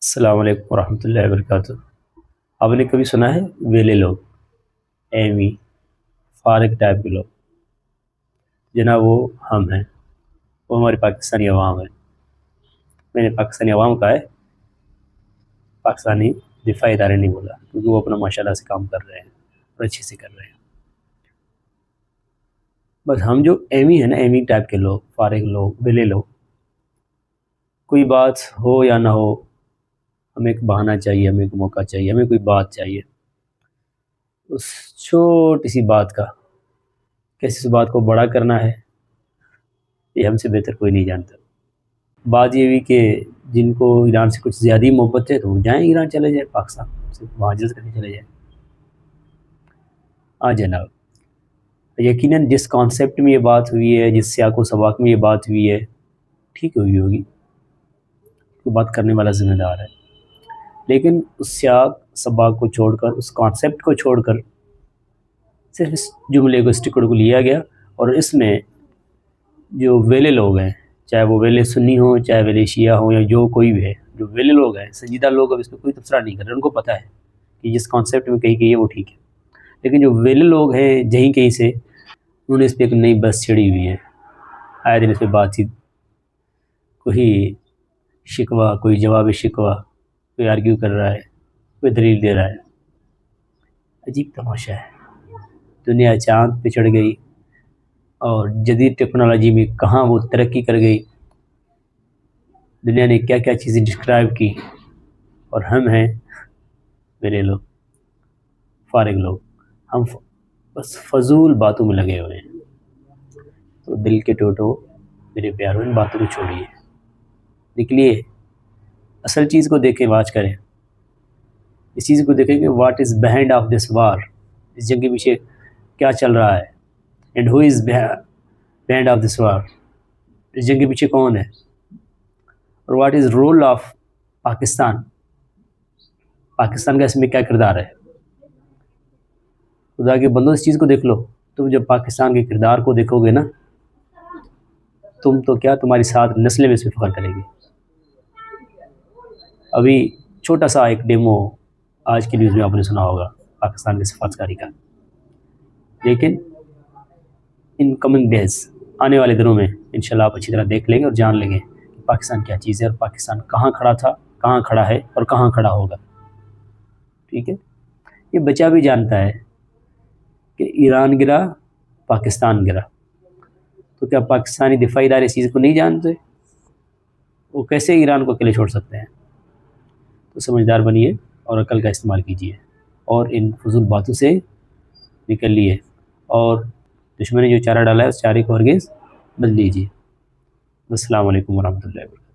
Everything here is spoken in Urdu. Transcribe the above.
السلام علیکم ورحمۃ اللہ وبرکاتہ۔ آپ نے کبھی سنا ہے ویلے لوگ، ایمی، فارغ ٹائپ کے لوگ؟ جناب وہ ہم ہیں، وہ ہماری پاکستانی عوام ہے۔ میں نے پاکستانی عوام کا ہے، پاکستانی دفاعی ادارے نہیں بولا، کیونکہ وہ اپنا ماشاء اللہ سے کام کر رہے ہیں اور اچھے سے کر رہے ہیں۔ بس ہم جو ایمی ہیں نا، ایمی ٹائپ کے لوگ، فارغ لوگ، ویلے لوگ، کوئی بات ہو یا نہ ہو، ہمیں ایک بہانہ چاہیے، ہمیں ایک موقع چاہیے، ہمیں کوئی بات چاہیے۔ اس چھوٹی سی بات کا کیسے اس بات کو بڑا کرنا ہے، یہ ہم سے بہتر کوئی نہیں جانتا۔ بات یہ ہوئی کہ جن کو ایران سے کچھ زیادہ ہی محبت ہے تو وہ جائیں، ایران چلے جائیں، پاکستان سے مہاجرت کرنے چلے جائیں۔ ہاں جناب، یقیناً جس کانسیپٹ میں یہ بات ہوئی ہے، جس سیاق و سباق میں یہ بات ہوئی ہے، ٹھیک ہوئی ہوگی، کوئی بات کرنے والا ذمہ دار ہے۔ لیکن اس سیاق سباق کو چھوڑ کر، اس کانسیپٹ کو چھوڑ کر صرف اس جملے کو، اس ٹکڑ کو لیا گیا، اور اس میں جو ویلے لوگ ہیں، چاہے وہ ویلے سنی ہوں، چاہے ویلے شیعہ ہوں، یا جو کوئی بھی ہے، جو ویلے لوگ ہیں، سنجیدہ لوگ، اب اس پہ کوئی تبصرہ نہیں کر رہے، ان کو پتہ ہے کہ جس کانسیپٹ میں کہی گئی ہے وہ ٹھیک ہے۔ لیکن جو ویلے لوگ ہیں جہیں کہیں سے، انہوں نے اس پہ ایک نئی بس چڑھی ہوئی ہے، آئے دن اس پہ بات چیت، کوئی شکوہ، کوئی جواب شکوہ، کوئی آرگیو کر رہا ہے، کوئی دلیل دے رہا ہے۔ عجیب تماشا ہے، دنیا چاند پہ چڑھ گئی، اور جدید ٹیکنالوجی میں کہاں وہ ترقی کر گئی، دنیا نے کیا کیا چیزیں ڈسکرائب کی، اور ہم ہیں میرے لوگ، فارغ لوگ، ہم بس فضول باتوں میں لگے ہوئے ہیں۔ تو دل کے ٹوٹو میرے پیاروں، ان باتوں کو چھوڑیے، نکلیے، اصل چیز کو دیکھیں، واچ کریں، اس چیز کو دیکھیں کہ what is behind of this war, اس جنگ کے پیچھے کیا چل رہا ہے، and who is behind of this war, اس جنگ کے پیچھے کون ہے، اور what is role of Pakistan, Pakistan کا اس میں کیا کردار ہے۔ خدا کے بندوں، اس چیز کو دیکھ لو، تم جب پاکستان کے کردار کو دیکھو گے نا، تم تو کیا، تمہاری ساتھ نسلیں میں اس پہ فخر کرے گی۔ ابھی چھوٹا سا ایک ڈیمو آج کی نیوز میں آپ نے سنا ہوگا پاکستان کے سفارتکاری کا، لیکن ان کمنگ ڈیز، آنے والے دنوں میں انشاءاللہ آپ اچھی طرح دیکھ لیں گے اور جان لیں گے کہ پاکستان کیا چیز ہے، اور پاکستان کہاں کھڑا تھا، کہاں کھڑا ہے، اور کہاں کھڑا ہوگا۔ ٹھیک ہے، یہ بچہ بھی جانتا ہے کہ ایران گرا، پاکستان گرا، تو کیا پاکستانی دفاعی ادارے اس چیز کو نہیں جانتے؟ وہ کیسے ایران کو اکیلے چھوڑ سکتے ہیں؟ تو سمجھدار بنیے اور عقل کا استعمال کیجیے، اور ان فضول باتوں سے نکل لیے، اور دشمن نے جو چارہ ڈالا ہے اس چارے کو ہرگز بدل لیجیے۔ السلام علیکم ورحمۃ اللہ وبرکاتہ۔